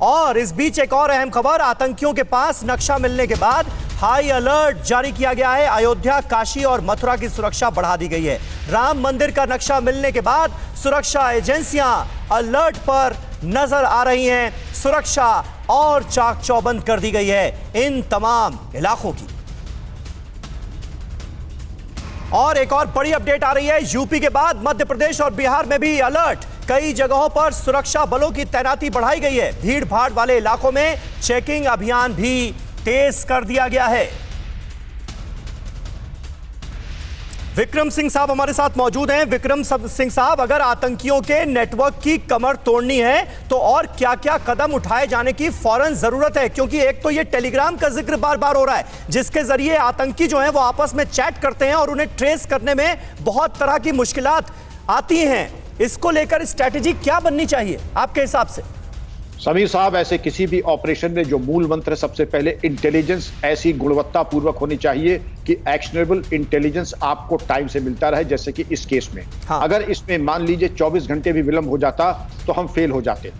और इस बीच एक और अहम खबर, आतंकियों के पास नक्शा मिलने के बाद हाई अलर्ट जारी किया गया है। अयोध्या, काशी और मथुरा की सुरक्षा बढ़ा दी गई है। राम मंदिर का नक्शा मिलने के बाद सुरक्षा एजेंसियां अलर्ट पर नजर आ रही हैं। सुरक्षा और चाक चौबंद कर दी गई है इन तमाम इलाकों की। और एक और बड़ी अपडेट आ रही है, यूपी के बाद मध्य प्रदेश और बिहार में भी अलर्ट। कई जगहों पर सुरक्षा बलों की तैनाती बढ़ाई गई है। भीड़ भाड़ वाले इलाकों में चेकिंग अभियान भी तेज कर दिया गया है। विक्रम सिंह साहब हमारे साथ मौजूद हैं। विक्रम सिंह साहब, अगर आतंकियों के नेटवर्क की कमर तोड़नी है तो और क्या-क्या कदम उठाए जाने की फौरन जरूरत है? क्योंकि एक तो ये टेलीग्राम का जिक्र बार-बार हो रहा है, जिसके जरिए आतंकी जो हैं वो आपस में चैट करते हैं और उन्हें ट्रेस करने में बहुत तरह की मुश्किलात आती हैं। इसको लेकर स्ट्रैटेजी क्या बननी चाहिए आपके हिसाब से? समीर साहब, ऐसे किसी भी ऑपरेशन में जो मूल मंत्र है, सबसे पहले इंटेलिजेंस ऐसी गुणवत्ता पूर्वक होनी चाहिए कि एक्शनेबल इंटेलिजेंस आपको टाइम से मिलता रहे। जैसे कि इस केस में अगर इसमें मान लीजिए 24 घंटे भी विलंब हो जाता तो हम फेल हो जाते।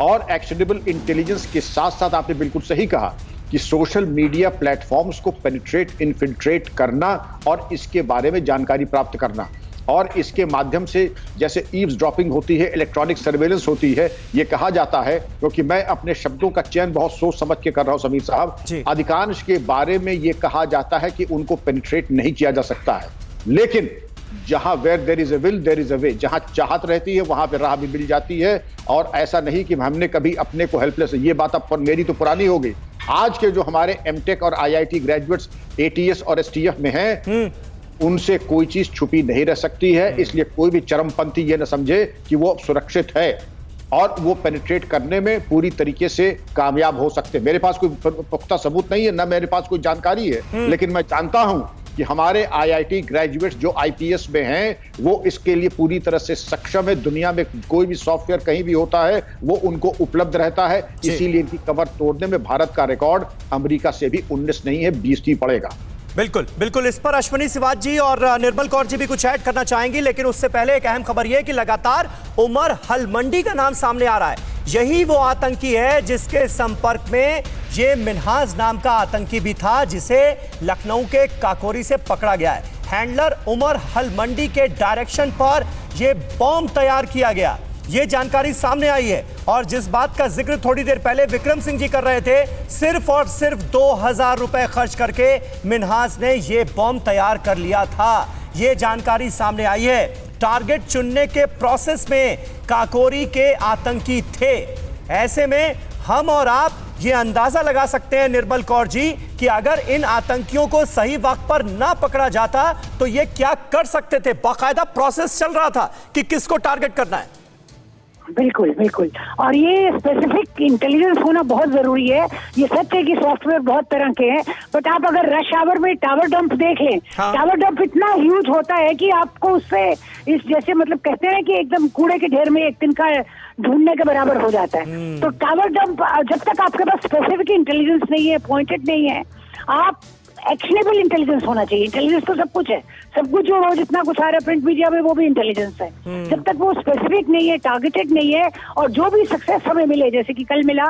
और एक्शनेबल इंटेलिजेंस के साथ साथ आपने बिल्कुल सही कहा कि सोशल मीडिया प्लेटफॉर्म्स को पेनिट्रेट, इन्फिल्ट्रेट करना और इसके बारे में जानकारी प्राप्त करना, और इसके माध्यम से जैसे ईव्स ड्रॉपिंग होती है, इलेक्ट्रॉनिक सर्वेलेंस होती है, ये कहा जाता है, क्योंकि मैं अपने शब्दों का चयन बहुत सोच समझ के कर रहा हूं समीर साहब, अधिकांश के बारे में ये कहा जाता है कि उनको पेनिट्रेट नहीं किया जा सकता है। लेकिन जहां where there is a will there is a way, जहां चाहत रहती है वहां पे राह भी मिल जाती है। और ऐसा नहीं कि हमने कभी अपने को हेल्पलेस, ये बात अब मेरी तो पुरानी हो गई। आज के जो हमारे एमटेक और आईआईटी ग्रेजुएट्स एटीएस और एसटीएफ में हैं, उनसे कोई चीज छुपी नहीं रह सकती है। इसलिए कोई भी चरमपंथी ये न समझे कि वो सुरक्षित है और वो पेनिट्रेट करने में पूरी तरीके से कामयाब हो सकते हैं। मेरे पास कोई पुख्ता सबूत नहीं है, ना मेरे पास कोई जानकारी है, लेकिन मैं जानता हूं कि हमारे आईआईटी ग्रेजुएट्स जो आईपीएस में हैं वो इसके लिए पूरी तरह से सक्षम है। दुनिया में कोई भी सॉफ्टवेयर कहीं भी होता है वो उनको उपलब्ध रहता है। इसीलिए इनकी कमर तोड़ने में भारत का रिकॉर्ड अमेरिका से भी 19 नहीं है, 20 ही पड़ेगा। बिल्कुल बिल्कुल, इस पर अश्विनी सिवाच जी और निर्मल कौर जी भी कुछ ऐड करना चाहेंगी, लेकिन उससे पहले एक अहम खबर यह कि लगातार उमर हलमंडी का नाम सामने आ रहा है। यही वो आतंकी है जिसके संपर्क में ये मिन्हाज नाम का आतंकी भी था, जिसे लखनऊ के काकोरी से पकड़ा गया है। हैंडलर उमर हलमंडी के डायरेक्शन पर यह बॉम्ब तैयार किया गया, ये जानकारी सामने आई है। और जिस बात का जिक्र थोड़ी देर पहले विक्रम सिंह जी कर रहे थे, सिर्फ और सिर्फ 2000 रुपए खर्च करके मिन्हाज ने ये बॉम्ब तैयार कर लिया था, ये जानकारी सामने आई है। टारगेट चुनने के प्रोसेस में काकोरी के आतंकी थे। ऐसे में हम और आप ये अंदाजा लगा सकते हैं निर्मल कौर जी कि अगर इन आतंकियों को सही वक्त पर ना पकड़ा जाता तो ये क्या कर सकते थे। बाकायदा प्रोसेस चल रहा था कि किसको टारगेट करना है। बिल्कुल बिल्कुल, और ये स्पेसिफिक इंटेलिजेंस होना बहुत जरूरी है। ये सच है कि सॉफ्टवेयर बहुत तरह के हैं, बट आप अगर रश आवर में टावर डंप देख लें, टावर डंप इतना ह्यूज होता है कि आपको उससे इस जैसे मतलब कहते हैं कि एकदम कूड़े के ढेर में एक तिनका ढूंढने के बराबर हो जाता है। तो टावर डंप, जब तक आपके पास स्पेसिफिक इंटेलिजेंस नहीं है, पॉइंटेड नहीं है, आप एक्शनेबल इंटेलिजेंस होना चाहिए। इंटेलिजेंस तो सब कुछ है, सब कुछ जो रोज इतना कुछ आ रहा है प्रिंट मीडिया में वो भी इंटेलिजेंस है। जब तक वो स्पेसिफिक नहीं है, टारगेटेड नहीं है, और जो भी सक्सेस हमें मिले, जैसे कि कल मिला,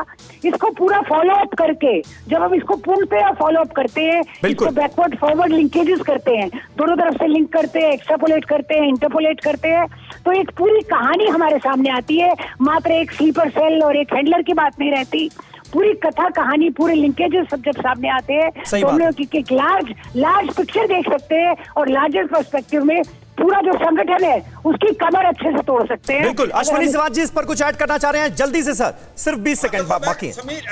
इसको पूरा फॉलो अप करके, जब हम इसको पूर्णतः फॉलो अप करते हैं, इसको बैकवर्ड फॉरवर्ड लिंकेजेस करते हैं, दोनों तरफ से लिंक करते हैं, एक्सट्रापोलेट करते हैं, इंटरपोलेट करते हैं, तो एक पूरी कहानी हमारे सामने आती है। मात्र एक स्लीपर सेल और एक हैंडलर की बात नहीं रहती, पूरी कथा कहानी, पूरे लिंकेजेस सब जब सामने आते हैं तो हम लोग एक लार्ज पिक्चर देख सकते हैं और लार्जर पर्सपेक्टिव में पूरा जो संगठन है उसकी कमर अच्छे से तोड़ सकते हैं। बिल्कुल, अश्विनी सिवाच जी इस पर कुछ ऐड करना चाह रहे हैं जल्दी से सर, सिर्फ 20 सेकंड बाकी है। समीर,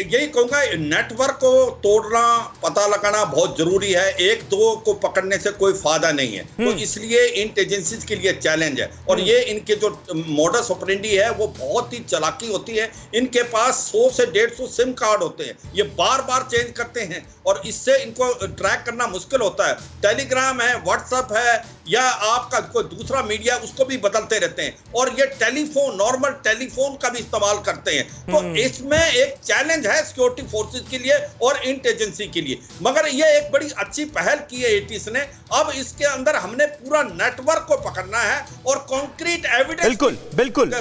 यही कहूंगा, नेटवर्क को तोड़ना, पता लगाना बहुत जरूरी है। एक दो को पकड़ने से कोई फायदा नहीं है, तो इसलिए इंटेलिजेंस के लिए चैलेंज है। और ये इनके जो मॉडस ऑपरेंडी है वो बहुत ही चालाकी होती है। इनके पास 100 से 150 सिम कार्ड होते हैं, ये बार बार चेंज करते हैं और इससे इनको ट्रैक करना मुश्किल होता है। टेलीग्राम है, व्हाट्सएप है, या आपका कोई दूसरा मीडिया उसको भी बदलते रहते हैं, और ये टेलीफोन, नॉर्मल टेलीफोन का भी इस्तेमाल करते हैं। तो इसमें एक चैलेंज है सिक्योरिटी फोर्सेस के लिए और इंटेलिजेंसी के लिए, मगर ये एक बड़ी अच्छी पहल की है एटीएस ने। अब इसके अंदर हमने पूरा नेटवर्क को पकड़ना है और कॉन्क्रीट एविडेंस, बिल्कुल बिल्कुल,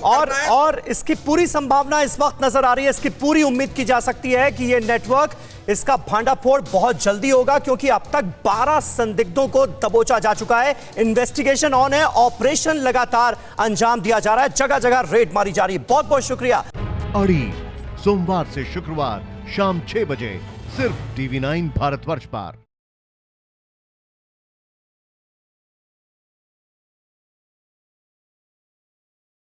और इसकी पूरी संभावना इस वक्त नजर आ रही है, इसकी पूरी उम्मीद की जा सकती है कि ये नेटवर्क, इसका भांडाफोड़ बहुत जल्दी होगा, क्योंकि अब तक 12 संदिग्धों को दबोचा जा चुका है। इन्वेस्टिगेशन ऑन है, ऑपरेशन लगातार अंजाम दिया जा रहा है, जगह जगह रेड मारी जा रही है। बहुत बहुत शुक्रिया। अड़ी सोमवार से शुक्रवार शाम 6 बजे सिर्फ TV9 भारतवर्ष पर।